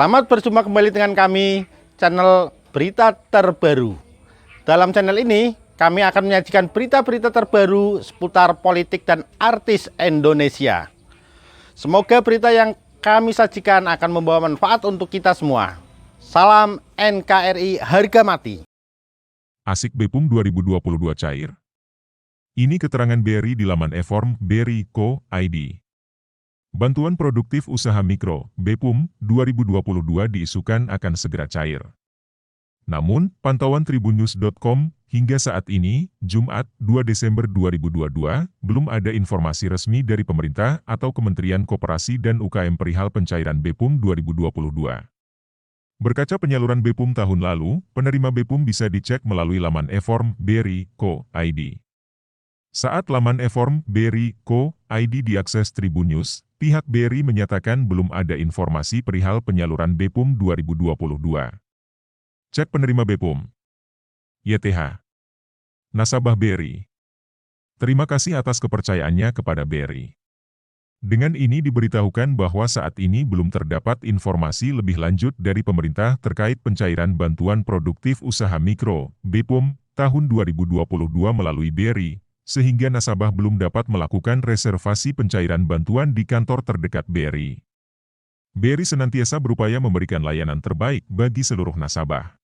Selamat berjumpa kembali dengan kami, channel Berita Terbaru. Dalam channel ini, kami akan menyajikan berita-berita terbaru seputar politik dan artis Indonesia. Semoga berita yang kami sajikan akan membawa manfaat untuk kita semua. Salam NKRI harga mati. Asik BEPUM 2022 cair. Ini keterangan BRI di laman e-form BRI Co. ID. Bantuan produktif usaha mikro, BEPUM, 2022 diisukan akan segera cair. Namun, pantauan tribunnews.com, hingga saat ini, Jumat, 2 Desember 2022, belum ada informasi resmi dari pemerintah atau Kementerian Koperasi dan UKM perihal pencairan BEPUM 2022. Berkaca penyaluran BEPUM tahun lalu, penerima BEPUM bisa dicek melalui laman e-form BRI Co. ID. Saat laman e-form BRI Co. ID diakses Tribun News, pihak BRI menyatakan belum ada informasi perihal penyaluran BEPUM 2022. Cek penerima BEPUM. YTH. Nasabah BRI. Terima kasih atas kepercayaannya kepada BRI. Dengan ini diberitahukan bahwa saat ini belum terdapat informasi lebih lanjut dari pemerintah terkait pencairan bantuan produktif usaha mikro, BEPUM, tahun 2022 melalui BRI, sehingga nasabah belum dapat melakukan reservasi pencairan bantuan di kantor terdekat BRI. BRI senantiasa berupaya memberikan layanan terbaik bagi seluruh nasabah.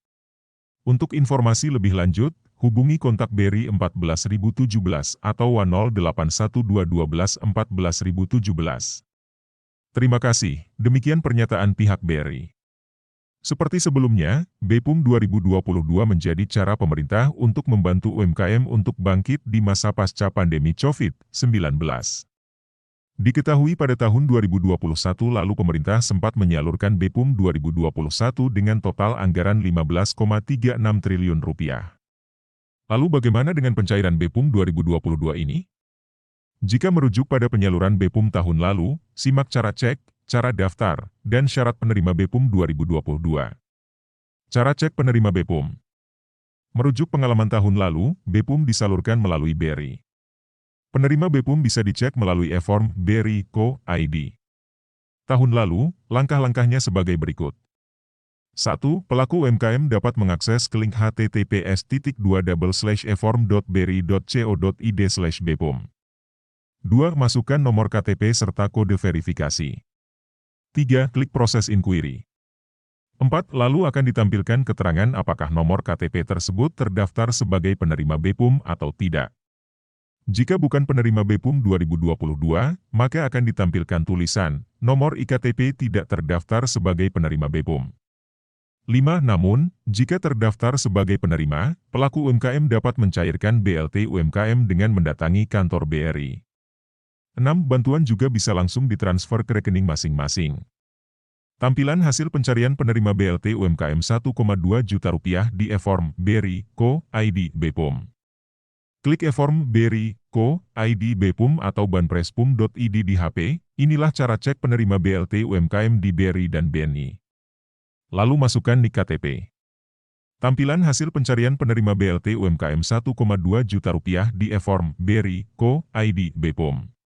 Untuk informasi lebih lanjut, hubungi kontak BRI 14017 atau 08122114017. Terima kasih, demikian pernyataan pihak BRI. Seperti sebelumnya, BEPUM 2022 menjadi cara pemerintah untuk membantu UMKM untuk bangkit di masa pasca pandemi COVID-19. Diketahui pada tahun 2021 lalu pemerintah sempat menyalurkan BEPUM 2021 dengan total anggaran Rp15,36 triliun. Lalu bagaimana dengan pencairan BEPUM 2022 ini? Jika merujuk pada penyaluran BEPUM tahun lalu, simak cara cek, cara daftar, dan syarat penerima BEPUM 2022. Cara cek penerima BEPUM. Merujuk pengalaman tahun lalu, BEPUM disalurkan melalui BRI. Penerima BEPUM bisa dicek melalui e-form BRI Co. ID. Tahun lalu, langkah-langkahnya sebagai berikut. 1. Pelaku UMKM dapat mengakses ke link https://eform.bri.co.id/bepum. 2. Masukkan nomor KTP serta kode verifikasi. 3. Klik proses inquiry. 4. Lalu akan ditampilkan keterangan apakah nomor KTP tersebut terdaftar sebagai penerima BEPUM atau tidak. Jika bukan penerima BEPUM 2022, maka akan ditampilkan tulisan, nomor IKTP tidak terdaftar sebagai penerima BEPUM. 5. Namun, jika terdaftar sebagai penerima, pelaku UMKM dapat mencairkan BLT UMKM dengan mendatangi kantor BRI. 6. Bantuan juga bisa langsung ditransfer ke rekening masing-masing. Tampilan hasil pencarian penerima BLT UMKM Rp1,2 juta di e-form BRI Co. ID BEPUM. Klik e-form BRI Co. ID BEPUM atau banprespum.id di HP, inilah cara cek penerima BLT UMKM di BRI dan BNI. Lalu masukkan NIK KTP. Tampilan hasil pencarian penerima BLT UMKM Rp1,2 juta di e-form BRI Co. ID BEPUM.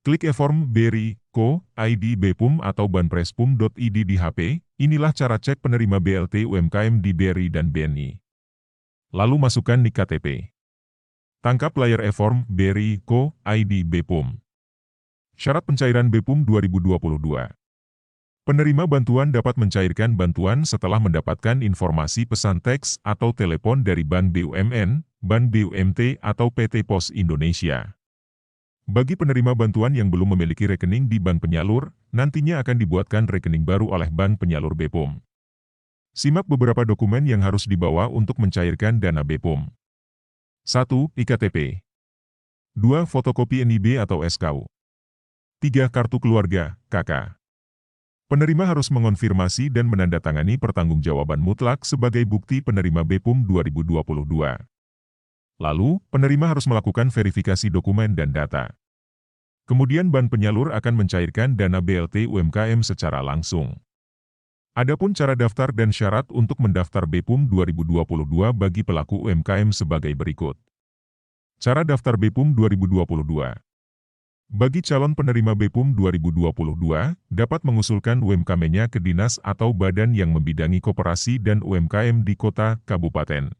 Klik e-form BRI Co. ID BEPUM atau banprespum.id di HP, inilah cara cek penerima BLT UMKM di BRI dan BNI. Lalu masukkan NIK KTP. Tangkap layar e-form BRI Co. ID BEPUM. Syarat pencairan BEPUM 2022. Penerima bantuan dapat mencairkan bantuan setelah mendapatkan informasi pesan teks atau telepon dari Bank BUMN, Bank BUMT atau PT Pos Indonesia. Bagi penerima bantuan yang belum memiliki rekening di bank penyalur, nantinya akan dibuatkan rekening baru oleh bank penyalur BEPUM. Simak beberapa dokumen yang harus dibawa untuk mencairkan dana BEPUM. 1. IKTP. 2. Fotokopi NIB atau SKU. 3. Kartu keluarga, KK. Penerima harus mengonfirmasi dan menandatangani pertanggungjawaban mutlak sebagai bukti penerima BEPUM 2022. Lalu, penerima harus melakukan verifikasi dokumen dan data. Kemudian bank penyalur akan mencairkan dana BLT UMKM secara langsung. Adapun cara daftar dan syarat untuk mendaftar BEPUM 2022 bagi pelaku UMKM sebagai berikut. Cara daftar BEPUM 2022. Bagi calon penerima BEPUM 2022, dapat mengusulkan UMKM-nya ke dinas atau badan yang membidangi koperasi dan UMKM di kota, kabupaten.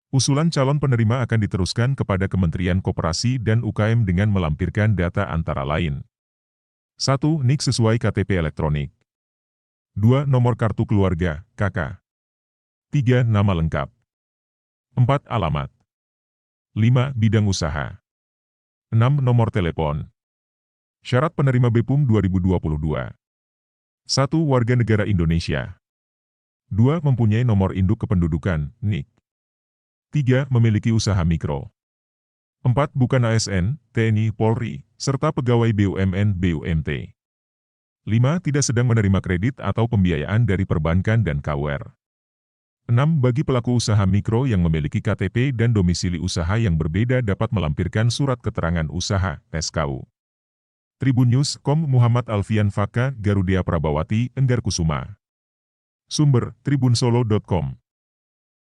Usulan calon penerima akan diteruskan kepada Kementerian Koperasi dan UKM dengan melampirkan data antara lain. 1. NIK sesuai KTP elektronik. 2. Nomor kartu keluarga, KK. 3. Nama lengkap. 4. Alamat. 5. Bidang usaha. 6. Nomor telepon. Syarat penerima BEPUM 2022. 1. Warga negara Indonesia. 2. Mempunyai nomor induk kependudukan, NIK. 3. Memiliki usaha mikro. 4. Bukan ASN, TNI, Polri, serta pegawai BUMN, BUMT. 5. Tidak sedang menerima kredit atau pembiayaan dari perbankan dan KUR. 6. Bagi pelaku usaha mikro yang memiliki KTP dan domisili usaha yang berbeda dapat melampirkan surat keterangan usaha, SKU. Tribun News.com Muhammad Alfian Faka, Garudia Prabawati, Enggar Kusuma. Sumber, tribunsolo.com.